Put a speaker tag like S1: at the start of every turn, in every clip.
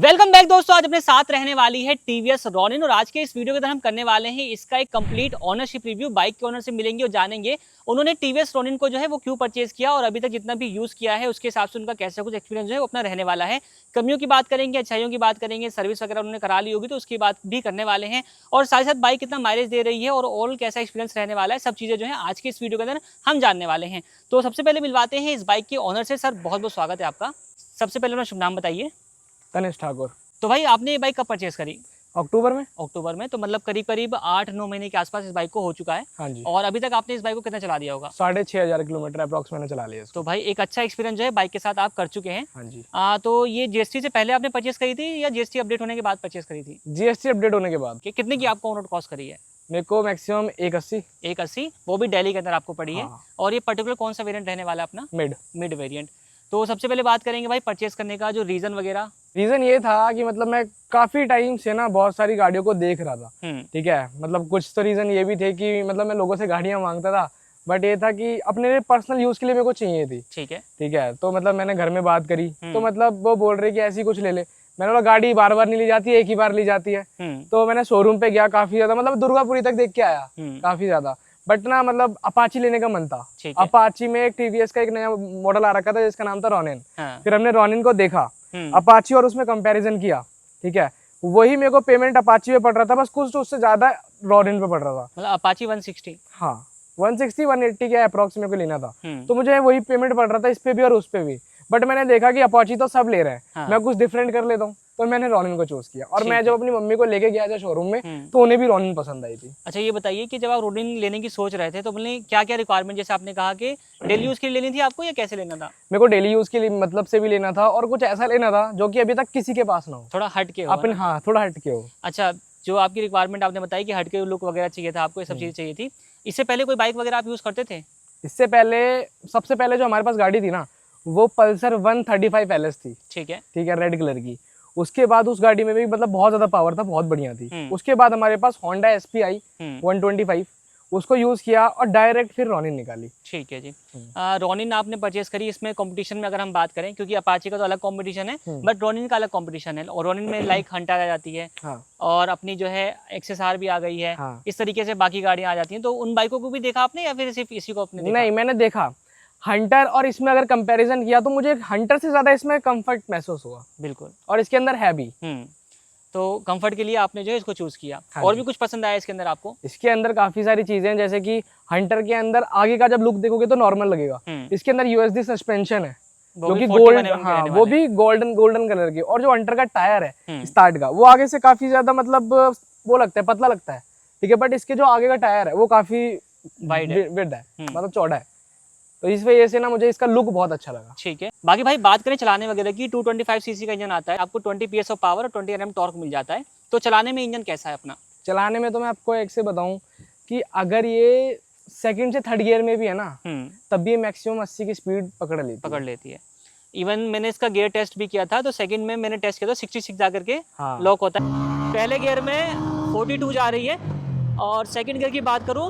S1: Welcome back दोस्तों। आज अपने साथ रहने वाली है टीवीएस रॉनिन और आज के इस वीडियो के अंदर हम करने वाले हैं इसका एक कंप्लीट ओनरशिप रिव्यू। बाइक के ओनर से मिलेंगे और जानेंगे उन्होंने टीवीएस रॉनिन को जो है वो क्यों परचेज किया और अभी तक जितना भी यूज किया है उसके हिसाब से उनका कैसा कुछ एक्सपीरियंस जो है वो अपना रहने वाला है। कमियों की बात करेंगे, अच्छाइयों की बात करेंगे, सर्विस वगैरह उन्होंने करा ली होगी तो उसकी बात भी करने वाले हैं और साथ ही साथ बाइक कितना माइलेज दे रही है और ओवरऑल कैसा एक्सपीरियंस रहने वाला है, सब चीजें जो है आज के इस वीडियो के अंदर हम जानने वाले हैं। तो सबसे पहले मिलवाते हैं इस बाइक के ओनर से। सर बहुत बहुत स्वागत है आपका। सबसे पहले अपना शुभ नाम बताइए।
S2: तनिष ठाकुर।
S1: तो भाई आपने ये बाइक कब परचेस करी?
S2: अक्टूबर में।
S1: अक्टूबर में, तो मतलब करीब करीब 8-9 महीने के आसपास इस बाइक को हो चुका है।
S2: हाँ जी।
S1: और अभी तक आपने इस बाइक को कितना चला दिया होगा?
S2: 6500 किलोमीटर अप्रॉक्स मैंने चला लिया।
S1: तो भाई एक अच्छा एक्सपीरियंस जो है बाइक के साथ आप कर चुके हैं।
S2: हाँ जी।
S1: तो ये जीएसटी से पहले आपने परचेस करी थी या जीएसटी अपडेट होने के बाद परचेस करी थी?
S2: जीएसटी अपडेट होने के बाद।
S1: कितने की आपको ऑन रोड कॉस्ट करी है?
S2: मेरे को मैक्सिमम 180।
S1: 180, वो भी दिल्ली के अंदर आपको पड़ी है।
S2: हाँ।
S1: और ये पर्टिकुलर कौन सा वेरिएंट रहने वाला है अपना?
S2: Mid
S1: variant. तो सबसे पहले बात करेंगे भाई परचेस करने का जो रीजन वगैरह।
S2: रीजन ये था कि मतलब मैं काफी टाइम से ना बहुत सारी गाड़ियों को देख रहा था। ठीक है, मतलब कुछ तो रीजन ये भी थे कि मतलब मैं लोगों से गाड़ियां मांगता था, बट ये था कि अपने पर्सनल यूज के लिए मेरे को चाहिए थी। ठीक है, तो मतलब मैंने घर में बात करी तो मतलब वो बोल रहे कि ऐसी कुछ ले ले। मैंने बोला गाड़ी बार बार नहीं ली जाती, एक ही बार ली जाती है। तो मैंने शोरूम पे गया, काफी ज्यादा मतलब दुर्गापुरी तक देख के आया, काफी ज्यादा। बट ना मतलब अपाची लेने का मन था। अपाची में एक टीवीएस का एक नया मॉडल आ रखा था जिसका नाम था रॉनिन। फिर हमने रॉनिन को देखा, अपाची और उसमें कंपैरिजन किया। ठीक है, वही मेरे को पेमेंट अपाची में पड़ रहा था, बस कुछ तो उससे ज्यादा रॉनिन पे पड़ रहा था।
S1: मतलब अपाची 160।
S2: हाँ, 160-180 के अप्रॉक्स मेरे को लेना था। तो मुझे वही पेमेंट पड़ रहा था इस पे भी और उस पे भी। बट मैंने देखा कि अपाची तो सब ले रहे हैं, मैं कुछ डिफरेंट कर लेता हूँ, तो मैंने रॉनिन को चूज किया। और मैं जब अपनी मम्मी को लेके गया था शोरूम में तो उन्हें भी रॉनिन पसंद आई थी।
S1: अच्छा ये बताइए कि जब आप रॉनिन लेने की सोच रहे थे तो मतलब क्या क्या रिक्वायरमेंट, जैसे आपने कहा कि डेली यूज के लिए लेनी थी आपको या कैसे लेना था?
S2: मेरे को डेली यूज के लिए मतलब से भी लेना था और कुछ ऐसा लेना था जो कि अभी तक किसी के पास ना हो,
S1: थोड़ा हट के हो
S2: अपने। हाँ, थोड़ा हट के हो।
S1: अच्छा, जो आपकी रिक्वायरमेंट आपने बताई कि हट के लुक वगैरह चाहिए था आपको, ये सब चीजें चाहिए थी। इससे पहले कोई बाइक वगैरह आप यूज करते थे?
S2: इससे पहले सबसे पहले जो हमारे पास गाड़ी थी ना वो पल्सर 135 LS थी। ठीक है, रेड कलर की। उसके बाद उस गाड़ी में भी मतलब बहुत ज्यादा पावर था, बहुत बढ़िया थी। उसके बाद हमारे पास होंडा SP आई 125, उसको यूज किया और डायरेक्ट फिर रॉनिन निकाली।
S1: ठीक है जी। रॉनिन आपने परचेस करी, इसमें कंपटीशन में अगर हम बात करें, क्योंकि अपाची का तो अलग कंपटीशन है बट रॉनिन का अलग कंपटीशन है। और रॉनिन में लाइक हंटर आ जाती है। हाँ। और अपनी जो है XSR भी आ गई है। हाँ। इस तरीके से बाकी गाड़ियां आ जाती हैं। तो उन बाइकों को भी देखा आपने या फिर सिर्फ इसी को आपने देखा?
S2: नहीं, मैंने देखा हंटर और इसमें अगर कंपैरिजन किया तो मुझे हंटर से ज्यादा इसमें कंफर्ट महसूस हुआ।
S1: बिल्कुल।
S2: और इसके अंदर है भी।
S1: तो कंफर्ट के लिए आपने जो है इसको चूज किया। हाँ। और भी कुछ पसंद आया इसके अंदर आपको?
S2: इसके अंदर काफी सारी चीजें हैं, जैसे कि हंटर के अंदर आगे का जब लुक देखोगे तो नॉर्मल लगेगा। इसके अंदर USD सस्पेंशन है जो कि गोल्ड, हाँ वो भी गोल्डन कलर की। और जो हंटर का टायर है स्टार्ट का, वो आगे से काफी ज्यादा मतलब वो लगता है, पतला लगता है। ठीक है, बट इसके जो आगे का टायर है वो काफी वाइड है, मतलब चौड़ा है। तो इस वजह से ना मुझे इसका लुक बहुत अच्छा लगा।
S1: ठीक है, बाकी भाई बात करें चलाने वगैरह की, 225 सीसी का इंजन आता है, आपको 20 PS ऑफ पावर और 20 Nm टॉर्क मिल जाता है। तो चलाने में इंजन कैसा है अपना?
S2: चलाने में तो मैं आपको एक से बताऊं कि अगर ये सेकंड से थर्ड गियर में भी है ना तब भी मैक्सिमम 80 की स्पीड पकड़ लेती है।
S1: इवन मैंने इसका गियर टेस्ट भी किया था, तो सेकंड में मैंने टेस्ट किया था 66 जाकर के लॉक होता है। पहले गियर में 42 जा रही है और सेकंड गियर की बात करूं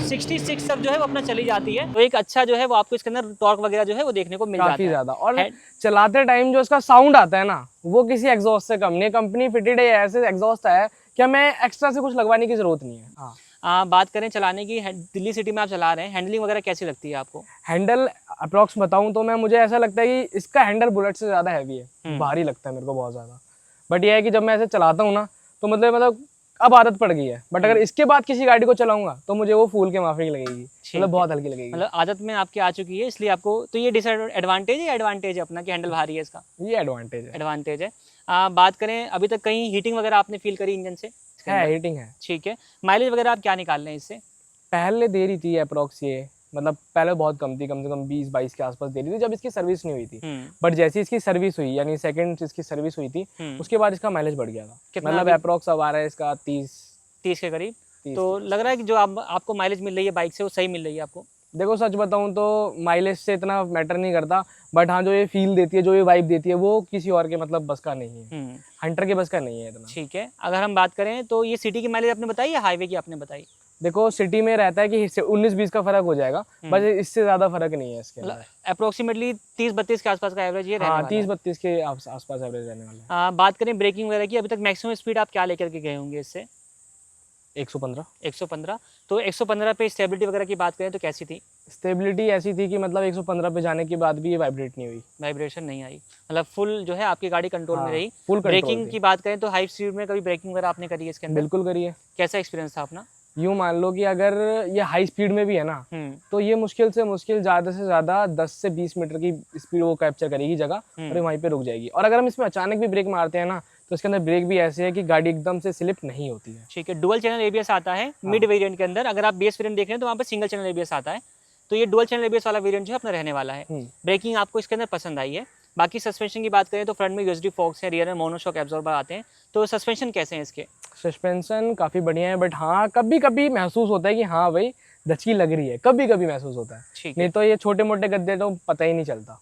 S1: 66 तक जो है वो अपना चली जाती है। तो एक अच्छा जो है वो आपको इसके अंदर टॉर्क वगैरह जो है वो देखने को मिल जाता है
S2: काफी ज्यादा। और चलाते टाइम जो इसका साउंड आता है ना वो किसी एग्जॉस्ट से कम नहीं। कंपनी फिटेड है, ऐसे एग्जॉस्ट है कि हमें एक्स्ट्रा से कुछ लगवाने की जरूरत नहीं है।
S1: बात करें चलाने की, दिल्ली सिटी में आप चला रहे हैं, हैंडलिंग वगैरह कैसी लगती है आपको?
S2: हैंडल अप्रॉक्स बताऊं तो मुझे ऐसा लगता है कि इसका हैंडल बुलेट से ज्यादा हैवी है, भारी लगता है मेरे को बहुत ज्यादा। बट ये है कि जब मैं ऐसे चलाता हूँ ना तो मतलब अब आदत पड़ गई है। बट अगर इसके बाद किसी गाड़ी को चलाऊंगा तो मुझे वो फूल के माफी लगेगी, मतलब बहुत हल्की लगेगी।
S1: मतलब आदत में आपकी आ चुकी है इसलिए आपको। तो ये डिसएडवांटेज है, एडवांटेज है अपना कि हैंडल भारी है इसका?
S2: ये एडवांटेज है।
S1: बात करें अभी तक कहीं हीटिंग वगैरह आपने फील करी इंजन से?
S2: है, हीटिंग है।
S1: ठीक है, माइलेज वगैरह आप क्या निकाल रहे हैं इससे?
S2: पहले दे रही थी अप्रॉक्स, ये मतलब पहले बहुत कम थी, कम से कम 20-22 के आसपास दे रही थी जब इसकी सर्विस नहीं हुई थी। बट जैसे इसकी सर्विस हुई, यानी सेकंड इसकी सर्विस हुई थी, उसके बाद इसका माइलेज बढ़ गया था। मतलब अप्रॉक्स अब आ रहा है इसका 30
S1: के करीब। तो लग रहा है कि जो आपको माइलेज मिल रही है बाइक से वो सही मिल रही है आपको?
S2: देखो सच बताऊं तो माइलेज से इतना मैटर नहीं करता, बट हाँ जो ये फील देती है, जो ये वाइब देती है, वो किसी और के मतलब बस का नहीं है, हंटर के बस का नहीं है इतना।
S1: ठीक है, अगर हम बात करें तो ये सिटी की माइलेज आपने बताई या हाईवे की आपने बताई?
S2: देखो सिटी में रहता है कि 19-20 का फर्क हो जाएगा, बस इससे ज्यादा फर्क नहीं है इसके अंदर।
S1: अप्रोक्सीमेटली 30-32 के आसपास का एवरेज ये रहने
S2: हाँ,
S1: वाला है।
S2: 30-32 के आसपास एवरेज रहने वाला है।
S1: बात करें ब्रेकिंग वगैरह की, अभी तक मैक्सिमम स्पीड आप क्या लेकर के गए होंगे इससे?
S2: 115।
S1: 115। तो 115 पे स्टेबिलिटी वगैरह की बात करें तो कैसी थी?
S2: स्टेबिलिटी ऐसी थी कि मतलब 115 पे जाने के बाद भी ये वाइब्रेट नहीं हुई,
S1: वाइब्रेशन नहीं आई, मतलब फुल जो है आपकी गाड़ी कंट्रोल में रही।
S2: फुल
S1: ब्रेकिंग की बात करें तो हाई स्पीड में कभी ब्रेकिंग वगैरह आपने करी है इसके अंदर?
S2: बिल्कुल करी है।
S1: कैसा एक्सपीरियंस था अपना?
S2: यूँ मान लो कि अगर ये हाई स्पीड में भी है ना, तो ये मुश्किल से मुश्किल ज़्यादा से ज़्यादा 10 से 20 मीटर की स्पीड वो कैप्चर करेगी जगह, और वहीं पे रुक जाएगी। और अगर हम इसमें अचानक भी ब्रेक मारते हैं ना, तो इसके अंदर ब्रेक भी ऐसे है कि गाड़ी एकदम से स्लिप नहीं होती है।
S1: ठीक है, डुअल चैनल एबीएस आता है मिड वेरिएंट के अंदर। अगर आप बेस वेरिएंट देख रहे हैं तो वहाँ पे सिंगल चैनल एबीएस आता है, तो ये डुअल चैनल एबीएस वाला वेरिएंट जो है अपना रहने वाला है। ब्रेकिंग आपको इसके अंदर पसंद आई है। बाकी सस्पेंशन की बात करें तो फ्रंट में यूएसडी फोक्स है, रियर में मोनोशॉक एब्जॉर्बर आते हैं। तो सस्पेंशन कैसे हैं इसके?
S2: सस्पेंशन काफ़ी बढ़िया है, बट हाँ कभी कभी महसूस होता है कि हाँ भाई धचकी लग रही है, कभी कभी महसूस होता है।
S1: ठीक
S2: नहीं तो ये छोटे मोटे गद्दे तो पता ही नहीं चलता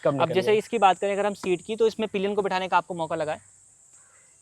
S2: कब
S1: अब जैसे इसकी बात करें अगर हम सीट की, तो इसमें पिलियन को बिठाने का आपको मौका लगा है?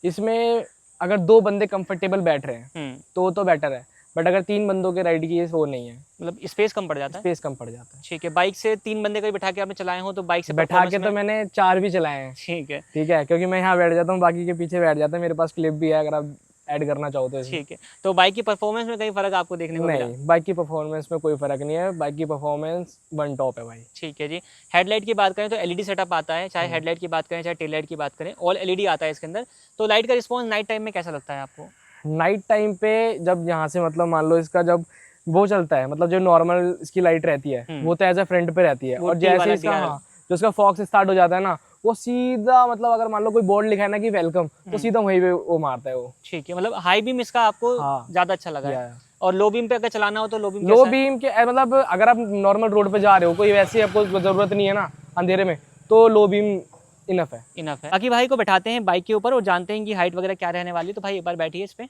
S2: इसमें अगर 2 बंदे कंफर्टेबल बैठ रहे हैं तो बेटर है, बट अगर 3 बंदों के राइड की वो नहीं है,
S1: मतलब स्पेस कम पड़ जाता है।
S2: स्पेस कम पड़ जाता है।
S1: ठीक है, बाइक से 3 बंदे कभी बैठा के आपने चलाए हो तो बाइक से
S2: बैठा के तो मैंने 4 भी चलाए हैं। ठीक है, क्योंकि मैं यहाँ बैठ जाता हूँ, बाकी के पीछे बैठ जाता है। मेरे पास क्लिप भी है अगर आप ऐड करना चाहो तो।
S1: ठीक है, तो बाइक की परफॉर्मेंस में कहीं फर्क आपको देखने को मिला?
S2: नहीं, बाइक की परफॉर्मेंस में कोई फर्क नहीं है, बाइक की परफॉर्मेंस वन टॉप है भाई।
S1: ठीक है जी। हेडलाइट की बात करें तो एलईडी सेटअप आता है, चाहे हेडलाइट की बात करें चाहे टेल लाइट की बात करें, ऑल एलईडी आता है इसके अंदर। तो लाइट का रिस्पॉन्स नाइट टाइम में कैसा लगता है आपको?
S2: नाइट टाइम पे जब यहाँ से मतलब मान लो इसका जब वो चलता है, मतलब जो नॉर्मल इसकी लाइट रहती है वो तो एज ए फ्रंट पे रहती है, और जैसे इसका जो इसका फॉक्स स्टार्ट हो जाता है ना, वो सीधा मतलब अगर मान लो कोई बोर्ड लिखा है ना कि वेलकम, तो सीधा वहीं पे वो मारता है वो।
S1: ठीक है, मतलब हाई बीम इसका आपको ज्यादा अच्छा लगा है। और लो बीम पे अगर चलाना हो तो लो बीम
S2: के मतलब अगर आप नॉर्मल रोड पे जा रहे हो, कोई वैसे आपको जरूरत नहीं है ना अंधेरे में, तो लो बीम इनफ है।
S1: बाकी भाई को बैठाते हैं बाइक के ऊपर और जानते हैं कि हाइट वगैरह क्या रहने वाली है। तो भाई एक बार बैठिए इस पे।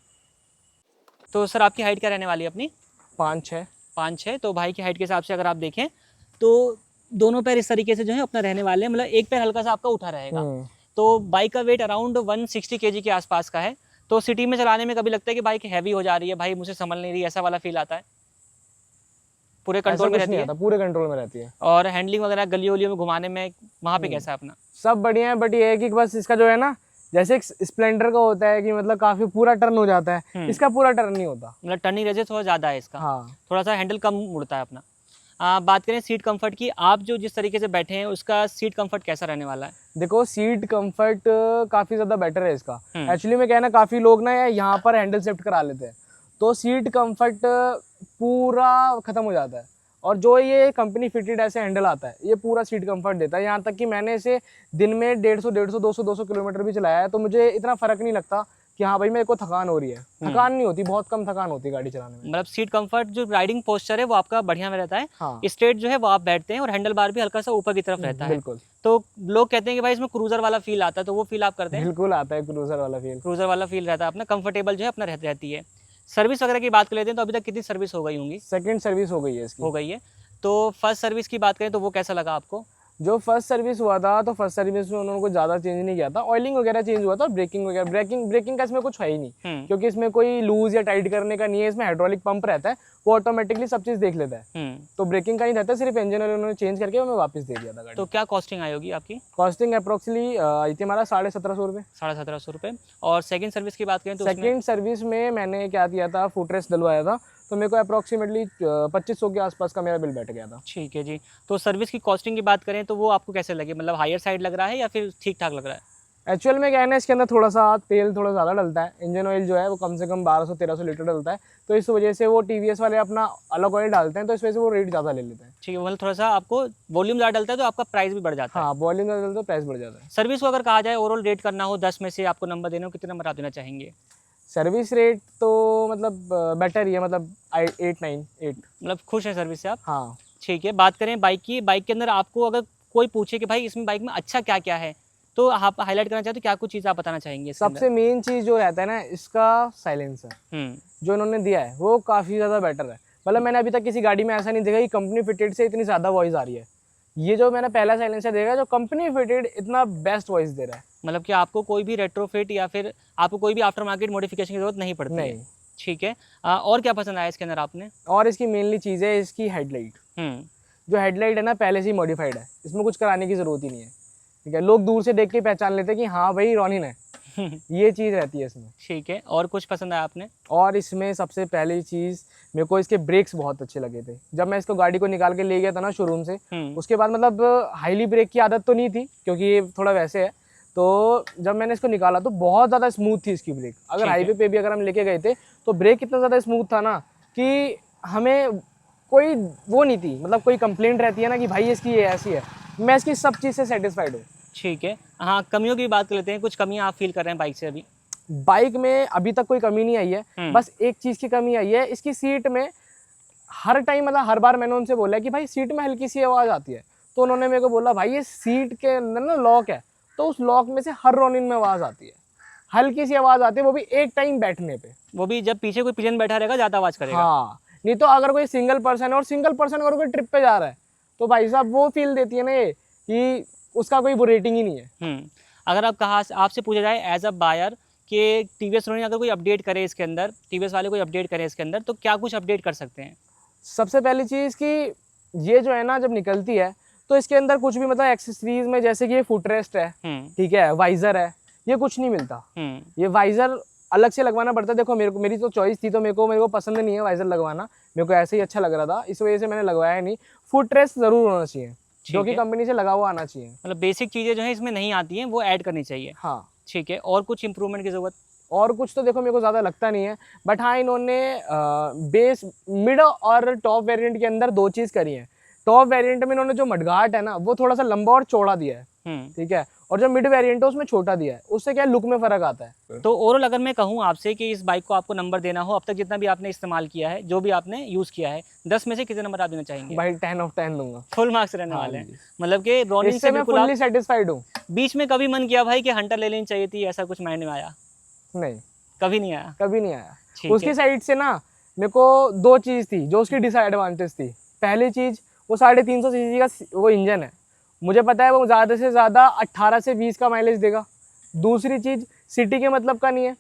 S1: तो सर आपकी हाइट क्या रहने वाली है अपनी? 5'6". तो भाई की हाइट के हिसाब से अगर आप देखें तो दोनों पैर इस तरीके से जो है अपना रहने वाले हैं, मतलब एक पैर हल्का सा आपका उठा रहेगा। तो बाइक का वेट अराउंड 160 kg के आसपास का है। तो सिटी में चलाने में कभी लगता है कि बाइक हैवी हो जा रही है, भाई मुझे संभल नहीं रही, ऐसा वाला फील आता है? पूरे कंट्रोल में रहती है?
S2: पूरे कंट्रोल में रहती है।
S1: और हैंडलिंग वगैरह गलियों में घुमाने में वहाँ पे कैसा है अपना?
S2: सब बढ़िया है, बट ये है कि बस इसका जो है ना, जैसे एक स्प्लेंडर का होता है कि मतलब काफी पूरा टर्न हो जाता है, इसका पूरा टर्न नहीं होता,
S1: मतलब टर्निंग रेडियस थोड़ा ज्यादा है इसका।
S2: हाँ,
S1: थोड़ा सा हैंडल कम मुड़ता है अपना। बात करें सीट कंफर्ट की, आप जो जिस तरीके से बैठे हैं उसका सीट कंफर्ट कैसा रहने वाला है?
S2: देखो सीट कंफर्ट काफी ज्यादा बेटर है इसका। एक्चुअली में क्या है ना, काफी लोग ना यहाँ पर हैंडल शिफ्ट करा लेते हैं, तो सीट कंफर्ट पूरा खत्म हो जाता है। और जो ये कंपनी फिटेड ऐसे हैंडल आता है, ये पूरा सीट कंफर्ट देता है। यहाँ तक कि मैंने इसे दिन में 150 200 किलोमीटर भी चलाया है, तो मुझे इतना फर्क नहीं लगता कि हाँ भाई मेरे को थकान हो रही है। थकान नहीं होती, बहुत कम थकान होती है गाड़ी चलाने में।
S1: मतलब सीट कंफर्ट, जो राइडिंग पोस्चर है वो आपका बढ़िया में रहता है।
S2: हाँ,
S1: स्ट्रेट जो है वो आप बैठते हैं, और हैंडल बार भी हल्का सा ऊपर की तरफ रहता है।
S2: बिल्कुल।
S1: तो लोग कहते हैं कि भाई इसमें क्रूजर वाला फील आता है, तो वो फील आप करते हैं?
S2: बिल्कुल आता है क्रूजर वाला फील।
S1: क्रूजर वाला फील रहता है अपना, कंफर्टेबल जो है अपना रहती है। सर्विस वगैरह की बात कर लेते हैं, तो अभी तक कितनी सर्विस हो गई होंगी?
S2: सेकंड सर्विस हो गई है इसकी।
S1: हो गई है। तो फर्स्ट सर्विस की बात करें तो वो कैसा लगा आपको?
S2: जो फर्स्ट सर्विस हुआ था, तो फर्स्ट सर्विस में उन्होंने कुछ ज़्यादा चेंज नहीं किया था। ऑयलिंग वगैरह चेंज हुआ था, ब्रेकिंग वगैरह, ब्रेकिंग का इसमें कुछ है ही नहीं, क्योंकि इसमें कोई लूज या टाइट करने का नहीं है। इसमें हाइड्रोलिक पंप रहता है, वो ऑटोमेटिकली सब चीज़ देख लेता है, तो ब्रेकिंग का नहीं रहता, सिर्फ इंजन ऑयल उन्होंने चेंज करके हमें वापस दे दिया था गाड़ी।
S1: तो क्या कॉस्टिंग आई होगी आपकी?
S2: कॉस्टिंग अप्रोक्सीमेटली आई थी हमारा 1750 रुपये।
S1: 1750 रुपये। और सेकंड सर्विस की बात करें तो
S2: सेकंड सर्विस में मैंने क्या किया था, फुटरेस्ट डलवाया था, तो मेरे को अप्रोक्सीमेटली 2500 के आसपास का मेरा बिल बैठ गया था।
S1: ठीक है जी। तो सर्विस की कॉस्टिंग की बात करें तो वो आपको कैसे लगे, मतलब हायर साइड लग रहा है या फिर ठीक ठाक लग रहा है?
S2: एक्चुअल में क्या है ना, इसके अंदर थोड़ा सा तेल थोड़ा ज़्यादा डलता है। इंजन ऑयल जो है वो कम से कम 1200-1300 लीटर डलता है, तो इस वजह से वो टीवीएस वाले अपना अलग ऑयल डालते हैं, तो इस वजह से वो रेट ज़्यादा ले लेते हैं।
S1: ठीक है, मतलब थोड़ा सा आपको वॉल्यूम ज़्यादा डलता है तो आपका प्राइस भी बढ़ जाता है।
S2: हाँ, वॉल्यूम ज़्यादा डलता है तो प्राइस बढ़ जाता है।
S1: सर्विस को अगर कहा जाए ओवरऑल रेट करना हो 10 में से आपको नंबर देना हो, कितने नंबर आप देना चाहेंगे?
S2: सर्विस रेट तो मतलब बेटर ही है, मतलब 8
S1: मतलब खुश है सर्विस से आप?
S2: हाँ।
S1: ठीक है, बात करें बाइक की, बाइक के अंदर आपको अगर कोई पूछे कि भाई इसमें बाइक में अच्छा क्या क्या है, तो आप हाईलाइट करना चाहते हो, क्या कुछ चीज़ आप बताना चाहेंगे?
S2: सबसे मेन चीज़ जो रहता है ना, इसका साइलेंसर जो इन्होंने दिया है वो काफ़ी ज़्यादा बेटर है। मतलब मैंने अभी तक किसी गाड़ी में ऐसा नहीं देखा कि कंपनी फिटेड से इतनी ज़्यादा वॉइस आ रही है। ये जो मैंने पहला साइलेंसर देखा, जो कंपनी फिटेड इतना बेस्ट वॉइस दे रहा है।
S1: मतलब कि आपको कोई भी रेट्रोफिट या फिर आपको कोई भी आफ्टर मार्केट मॉडिफिकेशन की जरूरत नहीं पड़ती
S2: नहीं
S1: है। ठीक है। और क्या पसंद आया इसके अंदर आपने?
S2: और इसकी मेनली चीज़ है इसकी हेडलाइट। जो हेडलाइट है ना पहले से ही मॉडिफाइड है, इसमें कुछ कराने की ज़रूरत ही नहीं है, ठीक है। लोग दूर से देख के पहचान लेते हैं कि हाँ भाई रॉनिन है, ये चीज़ रहती है इसमें।
S1: ठीक है। और कुछ पसंद आया आपने?
S2: और इसमें सबसे पहली चीज़ मेरे को इसके ब्रेक्स बहुत अच्छे लगे थे। जब मैं इसको गाड़ी को निकाल के ले गया था ना शोरूम से, उसके बाद मतलब हाईली ब्रेक की आदत तो नहीं थी क्योंकि ये थोड़ा वैसे है, तो जब मैंने इसको निकाला तो बहुत ज़्यादा स्मूथ थी इसकी ब्रेक। अगर हाईवे पे भी अगर हम लेके गए थे तो ब्रेक इतना ज़्यादा स्मूथ था ना कि हमें कोई वो नहीं थी, मतलब कोई कंप्लेंट रहती है ना कि भाई इसकी ये ऐसी है, मैं इसकी सब चीज़ से सेटिस्फाइड हूँ।
S1: ठीक है। हाँ, कमियों की बात कर लेते हैं। कुछ कमियां आप फील कर रहे हैं बाइक से अभी?
S2: बाइक में अभी तक कोई कमी नहीं आई है, बस एक चीज़ की कमी आई है इसकी सीट में। हर टाइम मतलब हर बार मैंने उनसे बोला कि भाई सीट में हल्की सी आवाज़ आती है, तो उन्होंने मेरे को बोला भाई ये सीट के अंदर ना लॉक है, तो उस लॉक में से हर रॉनिन में आवाज़ आती है, हल्की सी आवाज़ आती है, वो भी एक टाइम बैठने पे।
S1: वो भी जब पीछे कोई पिजन बैठा रहेगा ज़्यादा आवाज़ करेगा।
S2: हाँ, नहीं तो अगर कोई सिंगल पर्सन है और सिंगल पर्सन अगर कोई ट्रिप पे जा रहा है तो भाई साहब वो फील देती है ना ये कि उसका कोई वो रेटिंग ही नहीं है।
S1: अगर आप आपसे पूछा जाए एज अ बायर कि टीवीएस रॉनिन अगर कोई अपडेट करे इसके अंदर, टीवीएस वाले कोई अपडेट करे इसके अंदर, तो क्या कुछ अपडेट कर सकते हैं?
S2: सबसे पहली चीज़ कि ये जो है ना जब निकलती है तो इसके अंदर कुछ भी मतलब एक्सेसरीज में जैसे कि ये फुट रेस्ट है, ठीक है, वाइजर है, ये कुछ नहीं मिलता। ये वाइजर अलग से लगवाना पड़ता है। देखो मेरी तो चॉइस थी, तो मेरे को पसंद नहीं है वाइजर लगवाना, मेरे को ऐसे ही अच्छा लग रहा था, इस वजह से मैंने लगवाया नहीं। फुट रेस्ट ज़रूर होना चाहिए, जो कि कंपनी से लगा हुआ आना चाहिए। मतलब
S1: बेसिक चीज़ें जो है इसमें नहीं आती हैं वो ऐड करनी चाहिए।
S2: हाँ,
S1: ठीक है। और कुछ इंप्रूवमेंट की ज़रूरत?
S2: और कुछ तो देखो मेरे को ज़्यादा लगता नहीं है, बट हाँ इन्होंने बेस मिड और टॉप वेरिएंट के अंदर दो चीज़ करी है। टॉप वेरिएंट में इन्होंने जो मडगार्ड है ना वो थोड़ा सा लंबा और चौड़ा दिया है, ठीक है, और जो मिड वेरिएंट है उसमें छोटा दिया है, उससे क्या लुक में फ़र्क आता है।
S1: तो ओवरऑल अगर मैं कहूँ आपसे कि इस बाइक को आपको नंबर देना हो, अब तक जितना भी आपने इस्तेमाल किया है, जो भी आपने यूज़ किया है, 10 में से कितने नंबर आप देना चाहेंगे?
S2: भाई 10 ऑफ 10 दूंगा।
S1: फुल मार्क्स रहने वाले हैं, मतलब कि रॉनिन
S2: से मैं फुल्ली सेटिस्फाइड हूँ।
S1: बीच में कभी मन किया भाई कि हंटर ले लेनी चाहिए थी, ऐसा कुछ माइंड में आया?
S2: नहीं,
S1: कभी नहीं आया।
S2: कभी नहीं आया। उसकी साइड से ना मेरे को दो चीज़ थी जो उसकी डिसएडवांटेज थी। पहली चीज़ वो 350 सीसी का वो इंजन है, मुझे पता है वो ज़्यादा से ज़्यादा 18 से 20 का माइलेज देगा। दूसरी चीज़ सिटी के मतलब का नहीं है,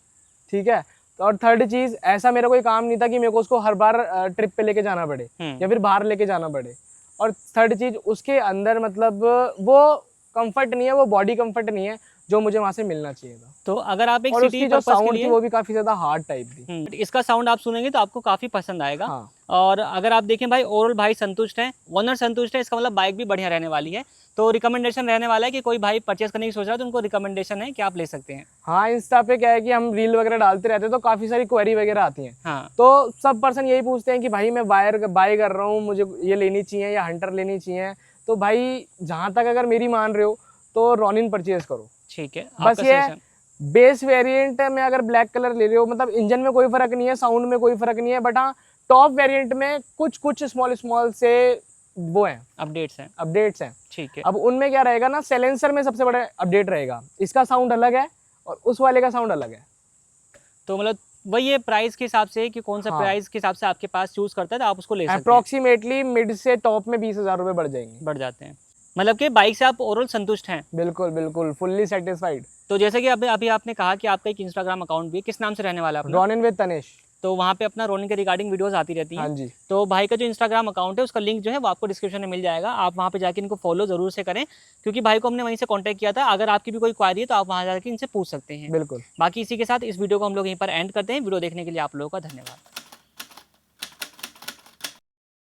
S2: ठीक है। और थर्ड चीज़ ऐसा मेरा कोई काम नहीं था कि मेरे को उसको हर बार ट्रिप पे लेके जाना पड़े या फिर बाहर लेके जाना पड़े। और थर्ड चीज़ उसके अंदर मतलब वो कंफर्ट नहीं है, वो बॉडी कंफर्ट नहीं है जो मुझे वहाँ से मिलना चाहिए था।
S1: तो अगर आप एक
S2: और
S1: सिटी
S2: उसकी जो साउंड थी वो भी काफ़ी ज़्यादा हार्ड टाइप थी।
S1: इसका साउंड आप सुनेंगे तो आपको काफ़ी पसंद आएगा।
S2: हाँ।
S1: और अगर आप देखें भाई ओवरऑल भाई संतुष्ट हैं, ओनर संतुष्ट है, इसका मतलब बाइक भी बढ़िया रहने वाली है। तो रिकमेंडेशन रहने वाला है कि कोई भाई परचेस करने की सोच रहा है तो उनको रिकमेंडेशन है कि आप ले सकते हैं।
S2: हाँ, इंस्टा पे क्या है कि हम रील वगैरह डालते रहते हैं तो काफ़ी सारी क्वेरी वगैरह आती हैं।
S1: हाँ।
S2: तो सब पर्सन यही पूछते हैं कि भाई मैं बाय कर रहा हूँ, मुझे ये लेनी चाहिए या हंटर लेनी चाहिए। तो भाई जहाँ तक अगर मेरी मान रहे हो तो रॉनिन परचेज करो।
S1: ठीक है।
S2: बस ये बेस वेरिएंट में अगर ब्लैक कलर ले रहे हो, मतलब इंजन में कोई फर्क नहीं है, साउंड में कोई फर्क नहीं है, बट हाँ टॉप वेरिएंट में कुछ स्मॉल से वो हैं, अपडेट्स हैं।
S1: ठीक है।
S2: अब उनमें क्या रहेगा ना, साइलेंसर में सबसे बड़ा अपडेट रहेगा, इसका साउंड अलग है और उस वाले का साउंड अलग है।
S1: तो मतलब वही ये प्राइस के हिसाब से कि कौन सा प्राइस के हिसाब से आपके पास चूज करता है तो आप उसको ले सकते हैं।
S2: अप्रोक्सीमेटली मिड से टॉप में 20,000 रुपये बढ़ जाते हैं।
S1: मतलब कि बाइक से आप ओवरऑल संतुष्ट हैं?
S2: बिल्कुल फुल्ली सेटिस्फाइड।
S1: तो जैसे कि अभी आपने कहा कि आपका एक इंस्टाग्राम अकाउंट भी है, किस नाम से रहने वाला है अपना?
S2: Ronin with Tanesh.
S1: तो वहाँ पे अपना रॉनिन के रिगार्डिंग वीडियोस आती रहती हैं।
S2: हाँ जी।
S1: तो भाई का जो इंस्टाग्राम अकाउंट है उसका लिंक जो है वो आपको डिस्क्रिप्शन में मिल जाएगा, आप वहाँ पे जाके इनको फॉलो जरूर से करें, क्योंकि भाई को हमने वहीं से कांटेक्ट किया था। अगर आपकी भी कोई क्वारी है तो आप वहाँ जाके इनसे पूछ सकते हैं।
S2: बिल्कुल।
S1: बाकी इसी के साथ इस वीडियो को हम लोग यहीं पर एंड करते हैं। वीडियो देखने के लिए आप लोगों का धन्यवाद।